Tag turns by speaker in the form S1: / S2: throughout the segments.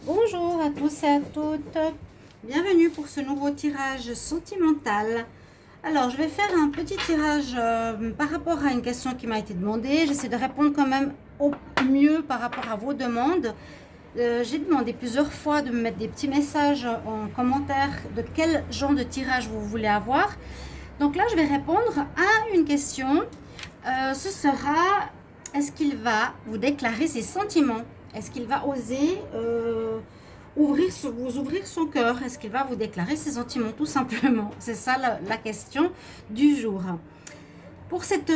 S1: Bonjour à tous et à toutes, bienvenue pour ce nouveau tirage sentimental. Alors je vais faire un petit tirage par rapport à une question qui m'a été demandée. J'essaie de répondre quand même au mieux par rapport à vos demandes. J'ai demandé plusieurs fois de me mettre des petits messages en commentaire de quel genre de tirage vous voulez avoir. Donc là je vais répondre à une question. Ce sera, est-ce qu'il va vous déclarer ses sentiments? Est-ce qu'il va oser vous ouvrir son cœur? Est-ce qu'il va vous déclarer ses sentiments? Tout simplement. C'est ça la question du jour. Pour cette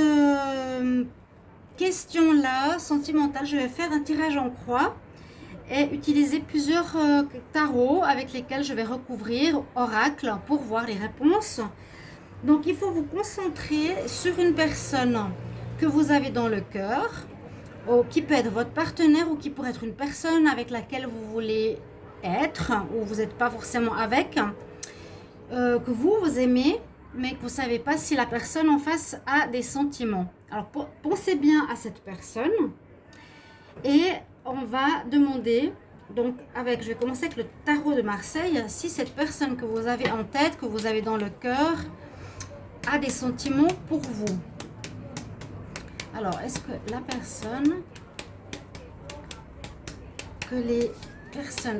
S1: question-là, sentimentale, je vais faire un tirage en croix et utiliser plusieurs tarots avec lesquels je vais recouvrir oracle pour voir les réponses. Donc, il faut vous concentrer sur une personne que vous avez dans le cœur, qui peut être votre partenaire ou qui pourrait être une personne avec laquelle vous voulez être ou vous n'êtes pas forcément avec, que vous aimez, mais que vous ne savez pas si la personne en face a des sentiments. Alors, pensez bien à cette personne et on va demander, donc je vais commencer avec le tarot de Marseille, si cette personne que vous avez en tête, que vous avez dans le cœur, a des sentiments pour vous. Alors, est-ce que la personne,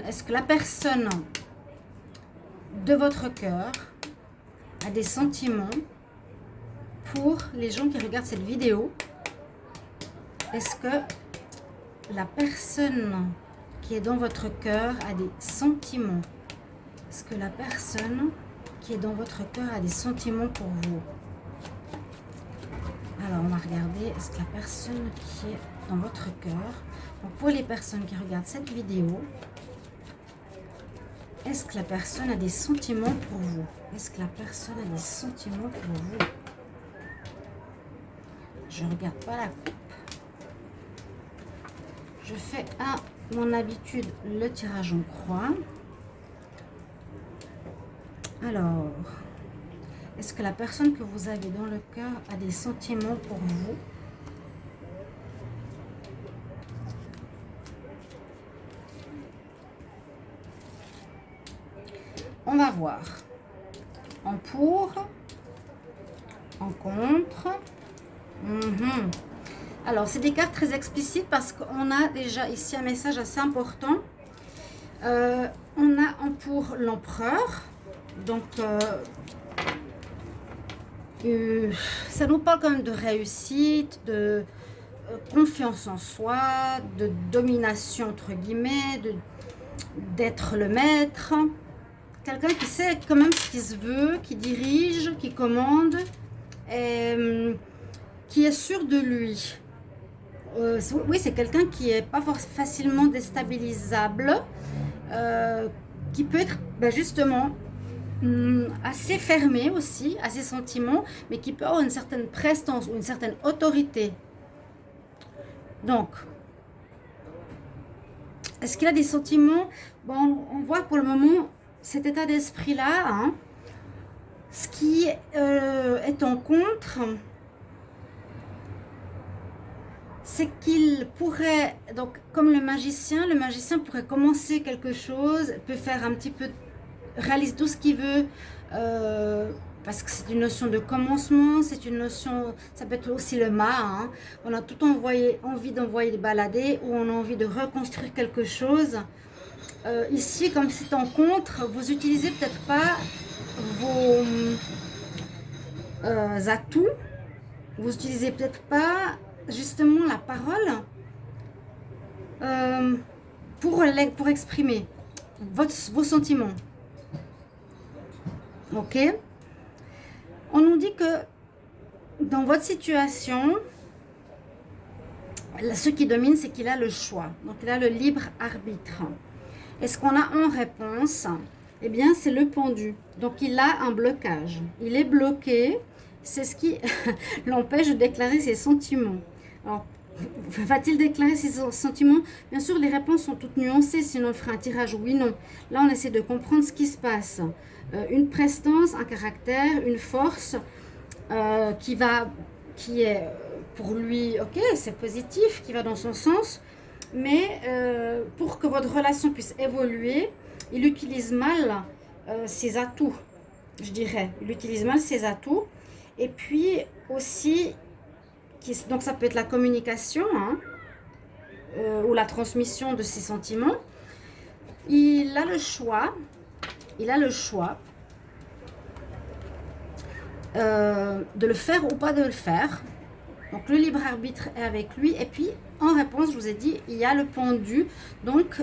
S1: est-ce que la personne de votre cœur a des sentiments pour les gens qui regardent cette vidéo? Est-ce que la personne qui est dans votre cœur a des sentiments? Est-ce que la personne qui est dans votre cœur a des sentiments pour vous? Alors, on va regarder, est-ce que la personne qui est dans votre cœur, donc pour les personnes qui regardent cette vidéo, est-ce que la personne a des sentiments pour vous? Est-ce que la personne a des sentiments pour vous? Je ne regarde pas la coupe. Je fais à mon habitude le tirage en croix. Alors, est-ce que la personne que vous avez dans le cœur a des sentiments pour vous? On va voir. En pour, en contre. Alors, c'est des cartes très explicites parce qu'on a déjà ici un message assez important. On a en pour l'empereur. Donc, ça nous parle quand même de réussite, de confiance en soi, de domination entre guillemets, d'être le maître. Quelqu'un qui sait quand même ce qu'il se veut, qui dirige, qui commande, et, qui est sûr de lui. Oui, c'est quelqu'un qui n'est pas facilement déstabilisable, qui peut être justement assez fermé aussi à ses sentiments, mais qui peut avoir une certaine prestance ou une certaine autorité. Donc, est-ce qu'il a des sentiments? Bon, on voit pour le moment cet état d'esprit-là, hein. Ce qui est en contre, c'est qu'il pourrait, donc comme le magicien pourrait commencer quelque chose, peut faire un petit peu, réalise tout ce qu'il veut, parce que c'est une notion de commencement, c'est une notion, ça peut être aussi le mât, hein. On a tout envie d'envoyer balader, ou on a envie de reconstruire quelque chose. Ici, comme c'est en contre, vous utilisez peut-être pas vos atouts, vous utilisez peut-être pas justement la parole pour exprimer vos sentiments. Ok? On nous dit que dans votre situation, ce qui domine, c'est qu'il a le choix. Donc, il a le libre arbitre. Et ce qu'on a en réponse, eh bien, c'est le pendu. Donc, il a un blocage. Il est bloqué. C'est ce qui l'empêche de déclarer ses sentiments. Alors, va-t-il déclarer ses sentiments? Bien sûr, les réponses sont toutes nuancées, sinon on ferait un tirage oui, non. Là, on essaie de comprendre ce qui se passe. Une prestance, un caractère, une force qui est pour lui, ok, c'est positif, qui va dans son sens. Mais pour que votre relation puisse évoluer, il utilise mal ses atouts, je dirais. Il utilise mal ses atouts. Et puis aussi, donc ça peut être la communication, hein, ou la transmission de ses sentiments. Il a le choix, de le faire ou pas de le faire. Donc le libre arbitre est avec lui. Et puis en réponse, je vous ai dit, il y a le pendu. Donc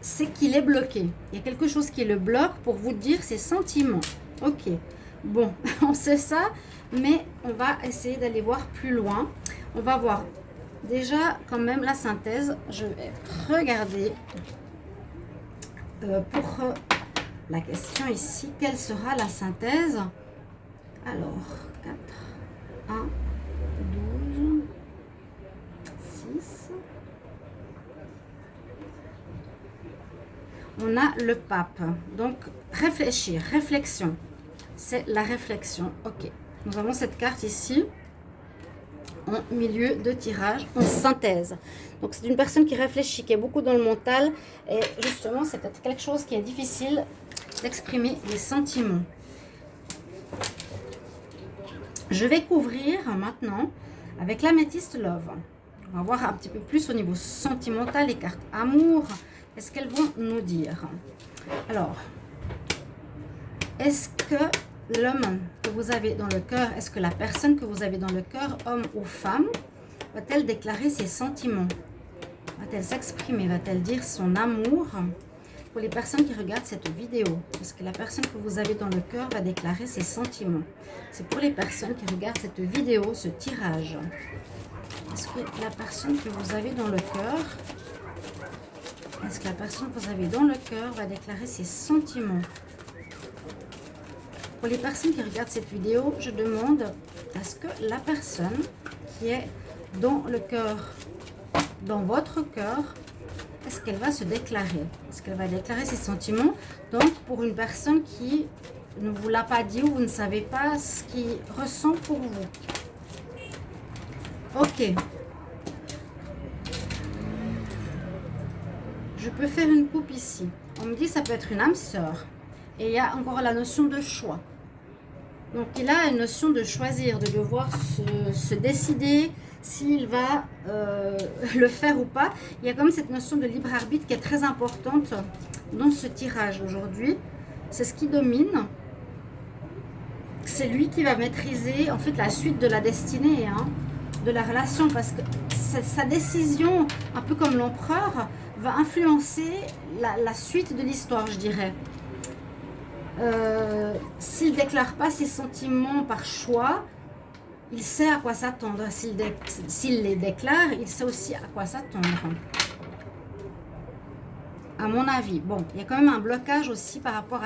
S1: c'est qu'il est bloqué. Il y a quelque chose qui le bloque pour vous dire ses sentiments. Ok, bon, on sait ça, mais on va essayer d'aller voir plus loin. On va voir déjà quand même la synthèse. Je vais regarder pour la question ici. Quelle sera la synthèse? Alors, 4, 1, 12, 6. On a le pape. Donc, réfléchir, réflexion. C'est la réflexion. Ok. Nous avons cette carte ici en milieu de tirage, en synthèse. Donc, c'est une personne qui réfléchit, qui est beaucoup dans le mental. Et justement, c'est peut-être quelque chose qui est difficile d'exprimer les sentiments. Je vais couvrir maintenant avec l'améthyste Love. On va voir un petit peu plus au niveau sentimental, les cartes amour. Qu'est-ce qu'elles vont nous dire? Alors, est-ce que l'homme que vous avez dans le cœur, est-ce que la personne que vous avez dans le cœur, homme ou femme, va-t-elle déclarer ses sentiments? Va-t-elle s'exprimer? Va-t-elle dire son amour? Pour les personnes qui regardent cette vidéo, est-ce que la personne que vous avez dans le cœur va déclarer ses sentiments? C'est pour les personnes qui regardent cette vidéo, ce tirage. Est-ce que la personne que vous avez dans le cœur, est-ce que la personne que vous avez dans le cœur va déclarer ses sentiments? Pour les personnes qui regardent cette vidéo, je demande, est-ce que la personne qui est dans le cœur, dans votre cœur, est-ce qu'elle va se déclarer? Est-ce qu'elle va déclarer ses sentiments? Donc, pour une personne qui ne vous l'a pas dit ou vous ne savez pas ce qu'il ressent pour vous. Ok. Je peux faire une coupe ici. On me dit que ça peut être une âme sœur. Et il y a encore la notion de choix. Donc, il a une notion de choisir, de devoir se décider s'il va le faire ou pas. Il y a comme cette notion de libre arbitre qui est très importante dans ce tirage aujourd'hui. C'est ce qui domine. C'est lui qui va maîtriser en fait la suite de la destinée, hein, de la relation, parce que sa décision, un peu comme l'empereur, va influencer la suite de l'histoire, je dirais. S'il ne déclare pas ses sentiments par choix, il sait à quoi s'attendre. S'il les déclare, il sait aussi à quoi s'attendre. À mon avis. Bon, il y a quand même un blocage aussi par rapport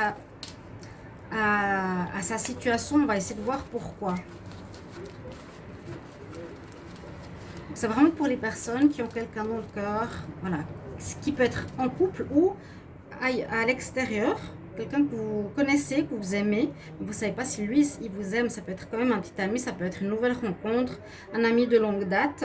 S1: à sa situation. On va essayer de voir pourquoi. C'est vraiment pour les personnes qui ont quelqu'un dans le cœur. Voilà. Ce qui peut être en couple ou à l'extérieur. Quelqu'un que vous connaissez, que vous aimez, mais vous ne savez pas si lui, il vous aime. Ça peut être quand même un petit ami, ça peut être une nouvelle rencontre, un ami de longue date.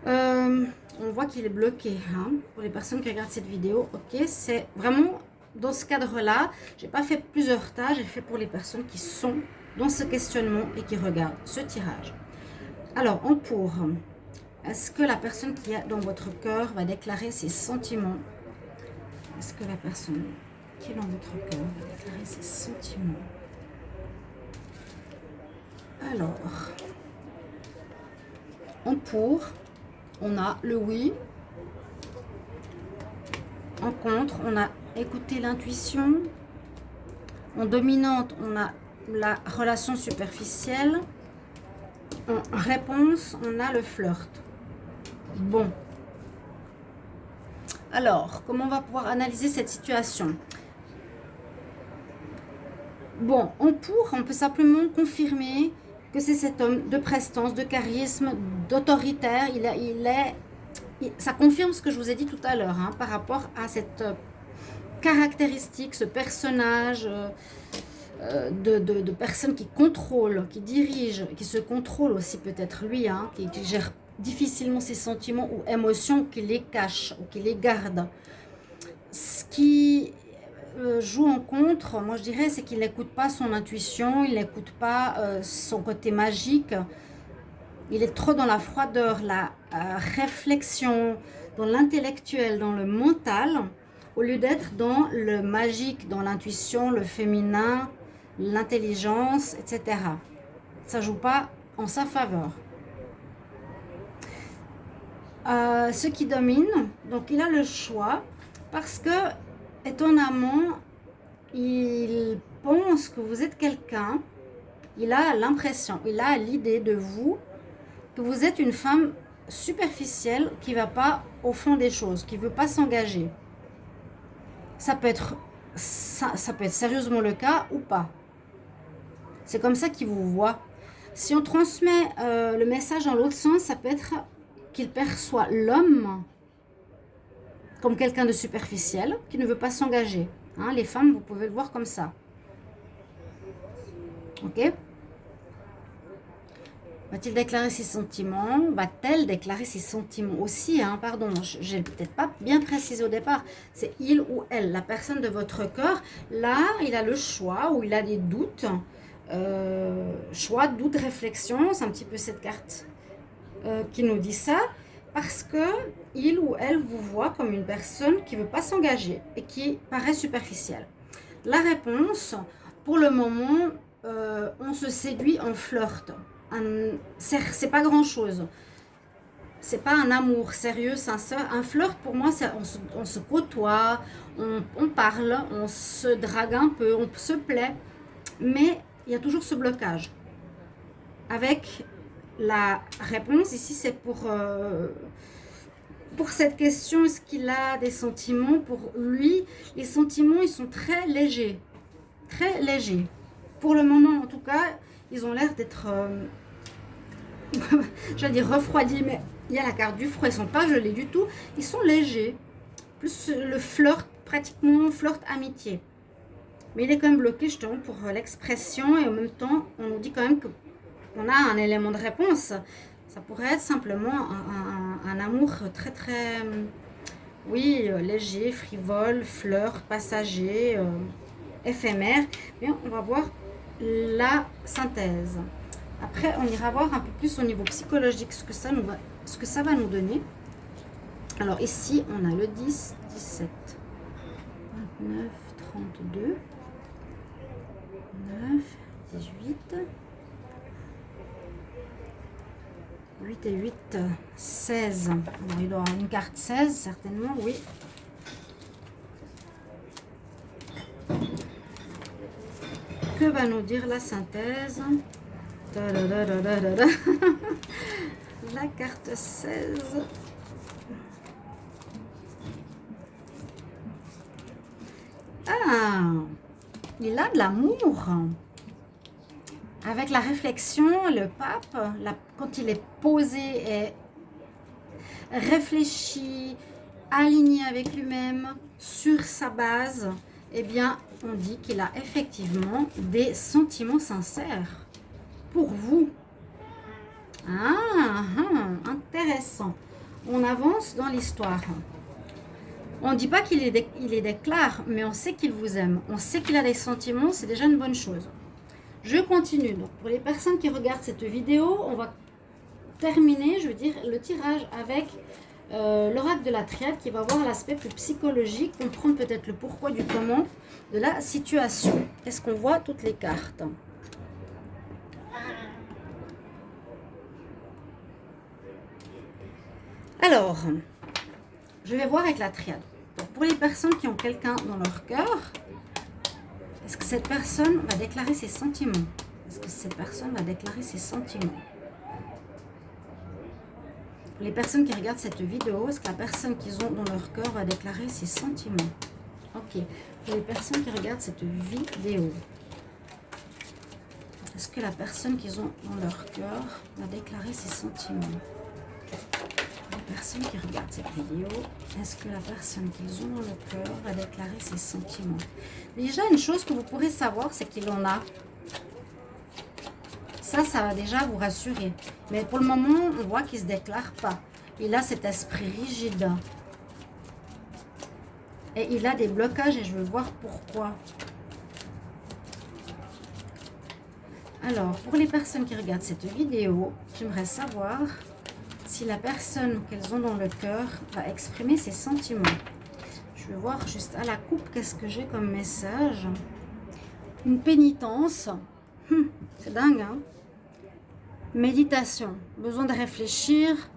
S1: On voit qu'il est bloqué. Hein, pour les personnes qui regardent cette vidéo, ok, c'est vraiment dans ce cadre-là. Je n'ai pas fait plusieurs tas, j'ai fait pour les personnes qui sont dans ce questionnement et qui regardent ce tirage. Alors, en pour, est-ce que la personne qui est dans votre cœur va déclarer ses sentiments? Est-ce que la personne qui est dans votre cœur va déclarer ses sentiments? Alors, en pour, on a le oui. En contre, on a écouté l'intuition. En dominante, on a la relation superficielle. En réponse, on a le flirt. Bon. Alors, comment on va pouvoir analyser cette situation? Bon, on peut simplement confirmer que c'est cet homme de prestance, de charisme, d'autoritaire. Ça confirme ce que je vous ai dit tout à l'heure, hein, par rapport à cette caractéristique, ce personnage de personne qui contrôle, qui dirige, qui se contrôle aussi peut-être lui, hein, qui gère difficilement ses sentiments ou émotions, qu'il les cache ou qu'il les garde. Ce qui joue en contre, moi je dirais, c'est qu'il n'écoute pas son intuition, il n'écoute pas son côté magique. Il est trop dans la froideur, la réflexion, dans l'intellectuel, dans le mental, au lieu d'être dans le magique, dans l'intuition, le féminin, l'intelligence, etc. Ça ne joue pas en sa faveur. Ce qui domine, donc il a le choix, parce que, étonnamment, il pense que vous êtes quelqu'un, il a l'impression, il a l'idée de vous, que vous êtes une femme superficielle qui ne va pas au fond des choses, qui ne veut pas s'engager. Ça peut être sérieusement le cas ou pas. C'est comme ça qu'il vous voit. Si on transmet le message dans l'autre sens, ça peut être qu'il perçoit l'homme comme quelqu'un de superficiel, qui ne veut pas s'engager. Hein, les femmes, vous pouvez le voir comme ça. Ok ? Va-t-il déclarer ses sentiments? Va-t-elle déclarer ses sentiments aussi, hein? Pardon, je n'ai peut-être pas bien précisé au départ. C'est il ou elle, la personne de votre cœur. Là, il a le choix ou il a des doutes. Choix, doute, réflexion. C'est un petit peu cette carte qui nous dit ça. Parce que il ou elle vous voit comme une personne qui ne veut pas s'engager et qui paraît superficielle. La réponse, pour le moment, on se séduit en flirt. C'est pas grand chose, c'est pas un amour sérieux, sincère. Un flirt pour moi, c'est on se côtoie, on parle, on se drague un peu, on se plaît, mais il y a toujours ce blocage. Avec la réponse ici, c'est pour cette question, est-ce qu'il a des sentiments? Pour lui, les sentiments, ils sont très légers, pour le moment en tout cas. Ils ont l'air d'être, j'allais dire refroidis, mais il y a la carte du froid, ils ne sont pas gelés du tout, ils sont légers, plus le flirt, pratiquement flirt amitié. Mais il est quand même bloqué justement pour l'expression, et en même temps, on nous dit quand même qu'on a un élément de réponse. Ça pourrait être simplement un amour très très, oui, léger, frivole, flirt, passager, éphémère. Mais on va voir la synthèse. Après, on ira voir un peu plus au niveau psychologique ce que ça va nous donner. Alors ici, on a le 10, 17, 29, 32, 9, 18, 8 et 8, 16. Alors, il doit y avoir une carte 16, certainement, oui. Que va nous dire la synthèse? La carte 16. Ah, il a de l'amour. Avec la réflexion, le pape, quand il est posé et réfléchi, aligné avec lui-même, sur sa base, eh bien, on dit qu'il a effectivement des sentiments sincères pour vous. Intéressant. On avance dans l'histoire. On ne dit pas qu'il les déclare, mais on sait qu'il vous aime. On sait qu'il a des sentiments, c'est déjà une bonne chose. Je continue. Donc, pour les personnes qui regardent cette vidéo, on va terminer, je veux dire, le tirage avec l'oracle de la triade qui va voir l'aspect plus psychologique, comprendre peut-être le pourquoi du comment de la situation. Est-ce qu'on voit toutes les cartes? Alors, je vais voir avec la triade. Donc, pour les personnes qui ont quelqu'un dans leur cœur, est-ce que cette personne va déclarer ses sentiments? Est-ce que cette personne va déclarer ses sentiments? Pour les personnes qui regardent cette vidéo, est-ce que la personne qu'ils ont dans leur cœur va déclarer ses sentiments? Ok. Pour les personnes qui regardent cette vidéo, est-ce que la personne qu'ils ont dans leur cœur va déclarer ses sentiments? Les personnes qui regardent cette vidéo, est-ce que la personne qu'ils ont dans le cœur va déclarer ses sentiments? Déjà, une chose que vous pourrez savoir, c'est qu'il en a. Ça va déjà vous rassurer. Mais pour le moment, on voit qu'il ne se déclare pas. Il a cet esprit rigide. Et il a des blocages et je veux voir pourquoi. Alors, pour les personnes qui regardent cette vidéo, j'aimerais savoir si la personne qu'elles ont dans le cœur va exprimer ses sentiments. Je vais voir juste à la coupe qu'est-ce que j'ai comme message. Une pénitence. C'est dingue, hein? Méditation. Besoin de réfléchir.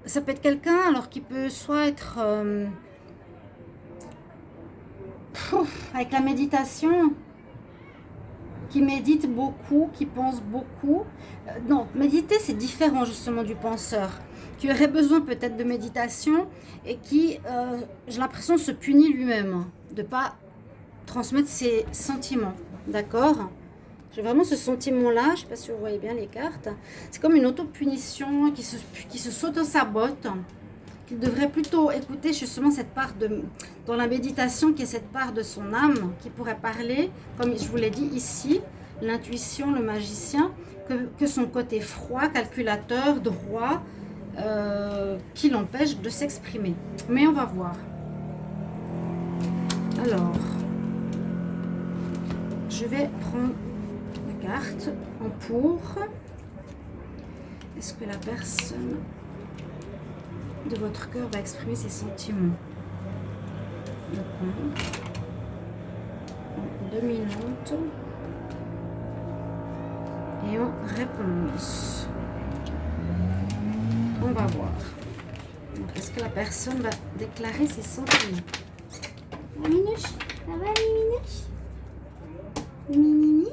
S1: Ça peut être quelqu'un alors qui peut soit être... avec la méditation, qui médite beaucoup, qui pense beaucoup. Non, méditer, c'est différent justement du penseur, qui aurait besoin peut-être de méditation et qui, j'ai l'impression, se punit lui-même de ne pas transmettre ses sentiments. D'accord? J'ai vraiment ce sentiment-là, je ne sais pas si vous voyez bien les cartes. C'est comme une auto-punition qui se s'auto-sabote. Il devrait plutôt écouter justement cette part dans la méditation, qui est cette part de son âme qui pourrait parler, comme je vous l'ai dit ici, l'intuition, le magicien, que son côté froid, calculateur, droit, qui l'empêche de s'exprimer. Mais on va voir. Alors, je vais prendre la carte en pour. Est-ce que la personne de votre cœur va exprimer ses sentiments? En dominante et en réponse. On va voir. Est-ce que la personne va déclarer ses sentiments? La minouche, ça va les minouches? Mini.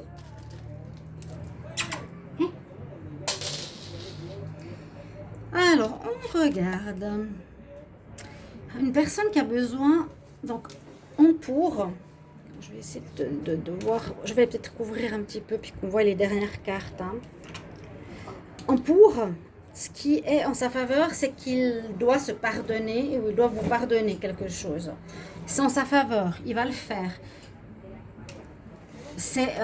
S1: Alors, on regarde. Une personne qui a besoin, donc, en pour. Je vais essayer de voir. Je vais peut-être couvrir un petit peu, puis qu'on voit les dernières cartes. Hein. En pour, ce qui est en sa faveur, c'est qu'il doit se pardonner, ou il doit vous pardonner quelque chose. C'est en sa faveur, il va le faire. C'est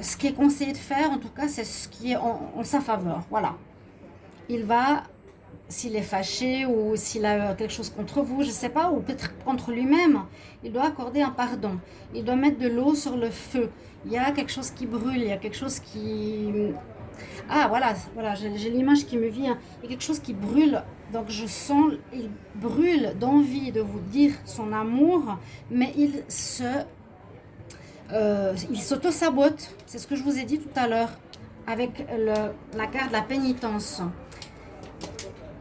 S1: ce qui est conseillé de faire, en tout cas, c'est ce qui est en sa faveur. Voilà. Il va, s'il est fâché ou s'il a quelque chose contre vous, je ne sais pas, ou peut-être contre lui-même, il doit accorder un pardon. Il doit mettre de l'eau sur le feu. Il y a quelque chose qui brûle, il y a quelque chose qui... Ah, voilà, j'ai l'image qui me vient. Il y a quelque chose qui brûle. Donc je sens, il brûle d'envie de vous dire son amour, mais il s'auto-sabote. C'est ce que je vous ai dit tout à l'heure, avec la carte de la pénitence.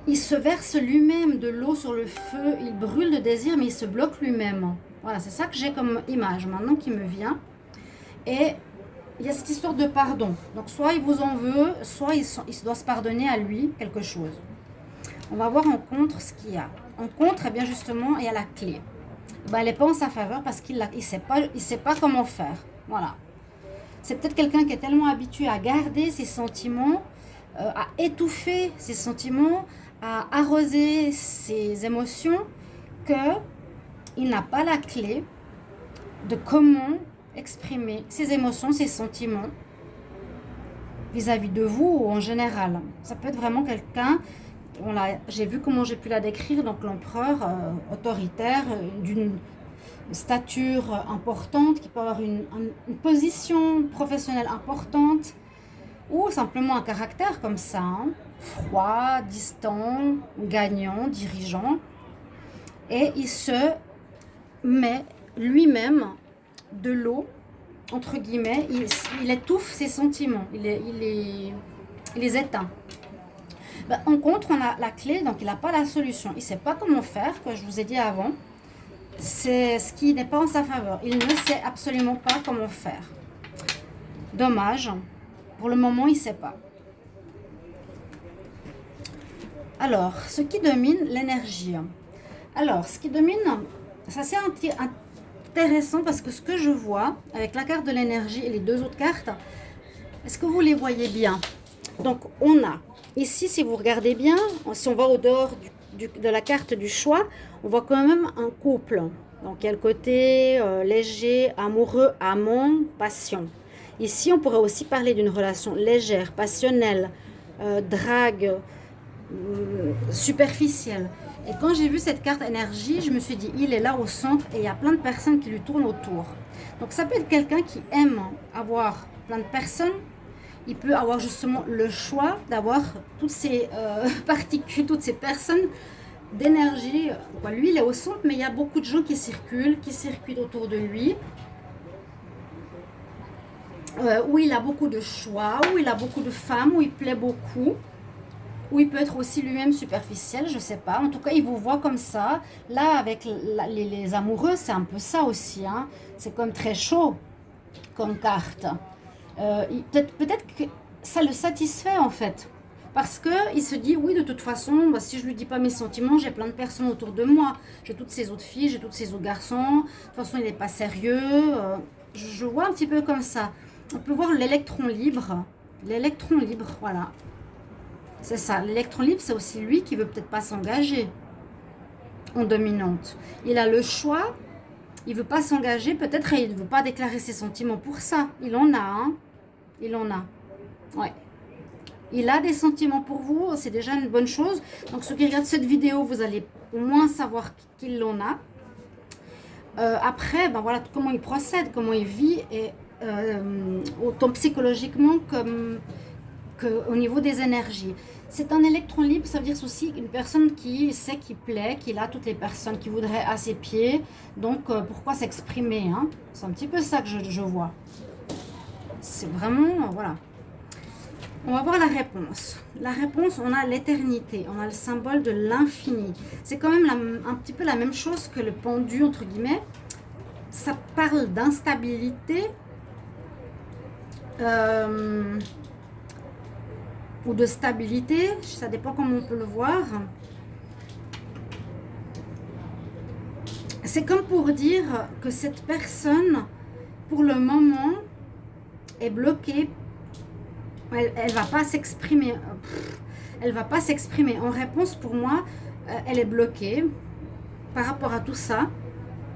S1: Il se verse lui-même de l'eau sur le feu, il brûle de désir, mais il se bloque lui-même. Voilà, c'est ça que j'ai comme image maintenant qui me vient. Et il y a cette histoire de pardon. Donc soit il vous en veut, soit il doit se pardonner à lui quelque chose. On va voir en contre ce qu'il y a. En contre, eh bien justement, il y a la clé. Ben, elle n'est pas en sa faveur parce qu'il ne sait pas comment faire. Voilà. C'est peut-être quelqu'un qui est tellement habitué à garder ses sentiments, à étouffer ses sentiments, à arroser ses émotions, qu'il n'a pas la clé de comment exprimer ses émotions, ses sentiments vis-à-vis de vous ou en général. Ça peut être vraiment quelqu'un, j'ai vu comment j'ai pu la décrire, donc l'empereur autoritaire, d'une stature importante, qui peut avoir une position professionnelle importante, ou simplement un caractère comme ça, hein, froid, distant, gagnant, dirigeant, et il se met lui-même de l'eau, entre guillemets, il étouffe ses sentiments, il les éteint. Ben, en contre, on a la clé, donc il n'a pas la solution, il ne sait pas comment faire, que je vous ai dit avant, c'est ce qui n'est pas en sa faveur, il ne sait absolument pas comment faire. Dommage, pour le moment il ne sait pas. Alors, ce qui domine l'énergie. Alors, ce qui domine, ça c'est intéressant parce que ce que je vois avec la carte de l'énergie et les deux autres cartes, est-ce que vous les voyez bien? Donc, on a ici, si vous regardez bien, si on va au dehors de la carte du choix, on voit quand même un couple. Donc, il y a le côté léger, amoureux, amant, passion. Ici, on pourrait aussi parler d'une relation légère, passionnelle, drague, superficielle. Et quand j'ai vu cette carte énergie, je me suis dit, il est là au centre et il y a plein de personnes qui lui tournent autour. Donc ça peut être quelqu'un qui aime avoir plein de personnes. Il peut avoir justement le choix d'avoir toutes ces particules, toutes ces personnes d'énergie. Lui, il est au centre, mais il y a beaucoup de gens qui circulent autour de lui. Où il a beaucoup de choix, où il a beaucoup de femmes, où il plaît beaucoup. Ou il peut être aussi lui-même superficiel, je ne sais pas. En tout cas, il vous voit comme ça. Là, avec les amoureux, c'est un peu ça aussi. Hein. C'est comme très chaud comme carte. Peut-être que ça le satisfait en fait. Parce qu'il se dit, oui, de toute façon, bah, si je ne lui dis pas mes sentiments, j'ai plein de personnes autour de moi. J'ai toutes ces autres filles, j'ai tous ces autres garçons. De toute façon, il n'est pas sérieux. Je vois un petit peu comme ça. On peut voir l'électron libre. L'électron libre, voilà. C'est ça, l'électron libre, c'est aussi lui qui veut peut-être pas s'engager en dominante. Il a le choix, il veut pas s'engager, peut-être il ne veut pas déclarer ses sentiments pour ça. Il en a, hein. Il en a. Ouais. Il a des sentiments pour vous, c'est déjà une bonne chose. Donc ceux qui regardent cette vidéo, vous allez au moins savoir qu'il en a. Après, ben voilà comment il procède, comment il vit, et autant psychologiquement comme au niveau des énergies. C'est un électron libre, ça veut dire aussi une personne qui sait qu'il plaît, qu'il a toutes les personnes qui voudraient à ses pieds. Donc, pourquoi s'exprimer, hein? C'est un petit peu ça que je vois. C'est vraiment, voilà. On va voir la réponse. La réponse, on a l'éternité, on a le symbole de l'infini. C'est quand même un petit peu la même chose que le pendu, entre guillemets. Ça parle d'instabilité. Ou de stabilité, ça dépend comment on peut le voir. C'est comme pour dire que cette personne, pour le moment, est bloquée. Elle va pas s'exprimer. Elle va pas s'exprimer. En réponse, pour moi, elle est bloquée par rapport à tout ça.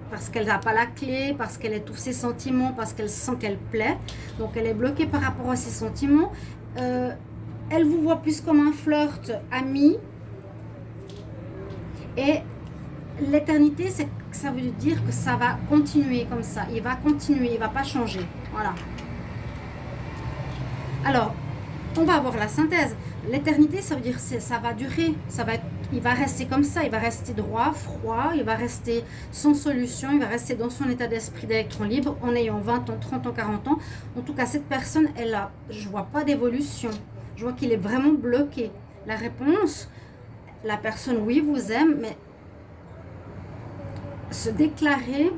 S1: Parce qu'elle n'a pas la clé, parce qu'elle étouffe ses sentiments, parce qu'elle sent qu'elle plaît. Donc elle est bloquée par rapport à ses sentiments. Elle vous voit plus comme un flirt ami. Et l'éternité, ça veut dire que ça va continuer comme ça. Il va continuer, il ne va pas changer. Voilà. Alors, on va avoir la synthèse. L'éternité, ça veut dire que ça va durer. Il va rester comme ça. Il va rester droit, froid. Il va rester sans solution. Il va rester dans son état d'esprit d'électron libre en ayant 20 ans, 30 ans, 40 ans. En tout cas, cette personne, je ne vois pas d'évolution. Je vois qu'il est vraiment bloqué. La réponse, la personne, oui, vous aime, mais se déclarer,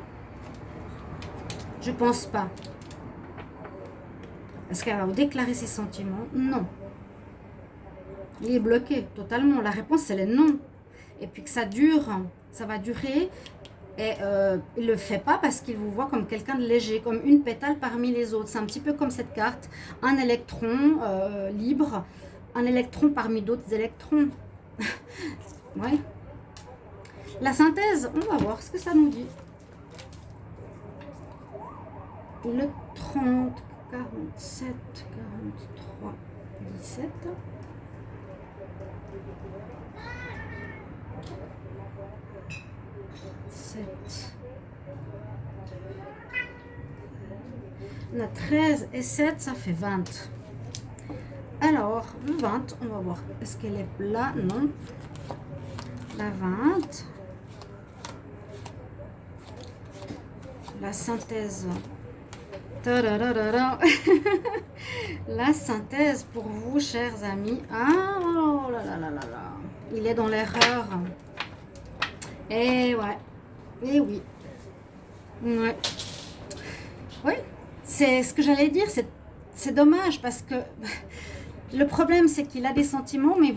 S1: je ne pense pas. Est-ce qu'elle va vous déclarer ses sentiments? Non. Il est bloqué totalement. La réponse, elle est non. Et puis que ça dure, ça va durer. Et il ne le fait pas parce qu'il vous voit comme quelqu'un de léger, comme une pétale parmi les autres. C'est un petit peu comme cette carte, un électron libre, un électron parmi d'autres électrons. Ouais. La synthèse, on va voir ce que ça nous dit. Le 30, 47, 43, 17. On a 13 et 7, ça fait 20. Alors, le 20, on va voir. Est-ce qu'elle est là? Non. La 20. La synthèse. La synthèse pour vous, chers amis. Ah, oh là là là là là. Il est dans l'erreur. Eh ouais. Eh oui. Ouais. Oui. C'est ce que j'allais dire. C'est dommage parce que le problème, c'est qu'il a des sentiments, mais il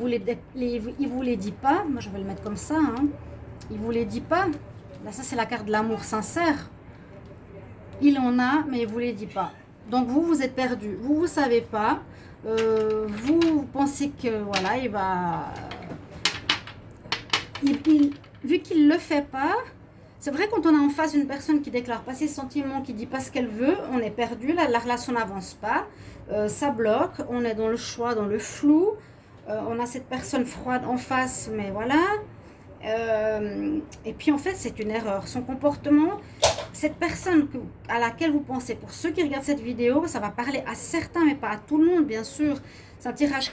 S1: vous les dit pas. Moi, je vais le mettre comme ça. Hein. Il vous les dit pas. Là, ça, c'est la carte de l'amour sincère. Il en a, mais il ne vous les dit pas. Donc, vous êtes perdu. Vous ne savez pas. Vous pensez que, voilà, il va... vu qu'il ne le fait pas, C'est vrai, quand on a en face une personne qui déclare pas ses sentiments, qui dit pas ce qu'elle veut, on est perdu, la relation n'avance pas, ça bloque, on est dans le choix, dans le flou, on a cette personne froide en face, mais voilà. Et puis en fait, c'est une erreur. Son comportement, cette personne à laquelle vous pensez, pour ceux qui regardent cette vidéo, ça va parler à certains, mais pas à tout le monde, bien sûr. C'est un tirage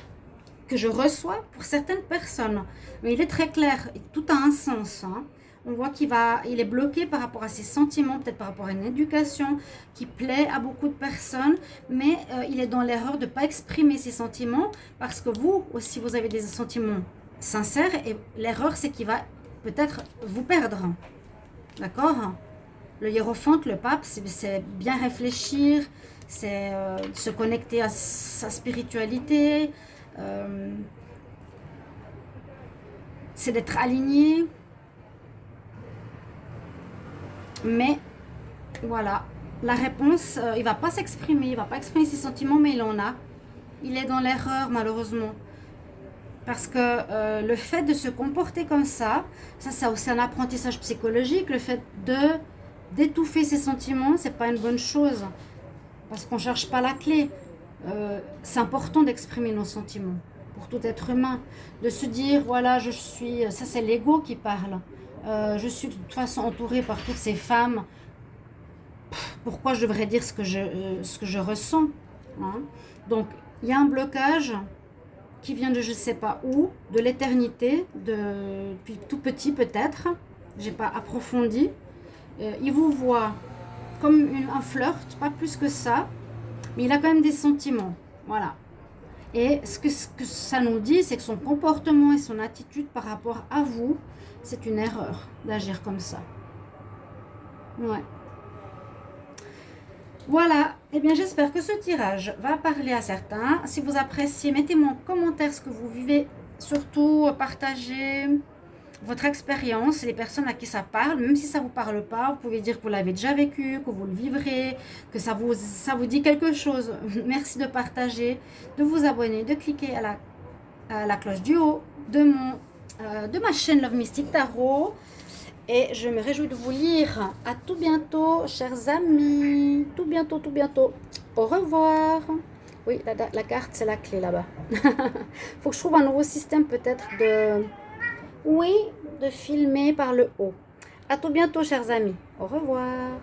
S1: que je reçois pour certaines personnes. Mais il est très clair, tout a un sens. Hein. On voit il est bloqué par rapport à ses sentiments, peut-être par rapport à une éducation qui plaît à beaucoup de personnes, mais il est dans l'erreur de ne pas exprimer ses sentiments parce que vous aussi, vous avez des sentiments sincères et l'erreur, c'est qu'il va peut-être vous perdre. D'accord? Le hiérophante, le pape, c'est bien réfléchir, c'est se connecter à sa spiritualité, c'est d'être aligné. Mais voilà, la réponse, il ne va pas s'exprimer, il ne va pas exprimer ses sentiments, mais il en a. Il est dans l'erreur, malheureusement. Parce que le fait de se comporter comme ça c'est aussi un apprentissage psychologique. Le fait d'étouffer ses sentiments, c'est pas une bonne chose. Parce qu'on ne cherche pas la clé. C'est important d'exprimer nos sentiments pour tout être humain. De se dire, voilà, ça c'est l'ego qui parle. Je suis de toute façon entourée par toutes ces femmes. Pourquoi je devrais dire ce que je ressens, hein? Donc, il y a un blocage qui vient de je ne sais pas où, de l'éternité, depuis tout petit peut-être. J'ai pas approfondi. Il vous voit comme un flirt, pas plus que ça, mais il a quand même des sentiments. Voilà. Et ce que ça nous dit, c'est que son comportement et son attitude par rapport à vous, c'est une erreur d'agir comme ça. Ouais. Voilà, eh bien j'espère que ce tirage va parler à certains. Si vous appréciez, mettez-moi en commentaire ce que vous vivez. Surtout, partagez votre expérience, les personnes à qui ça parle. Même si ça ne vous parle pas, vous pouvez dire que vous l'avez déjà vécu, que vous le vivrez, que ça vous dit quelque chose. Merci de partager, de vous abonner, de cliquer à la cloche du haut de ma chaîne Love Mystic Tarot. Et je me réjouis de vous lire. À tout bientôt, chers amis. Tout bientôt, tout bientôt. Au revoir. Oui, la carte, c'est la clé là-bas. Faut que je trouve un nouveau système peut-être de filmer par le haut. À tout bientôt, chers amis. Au revoir.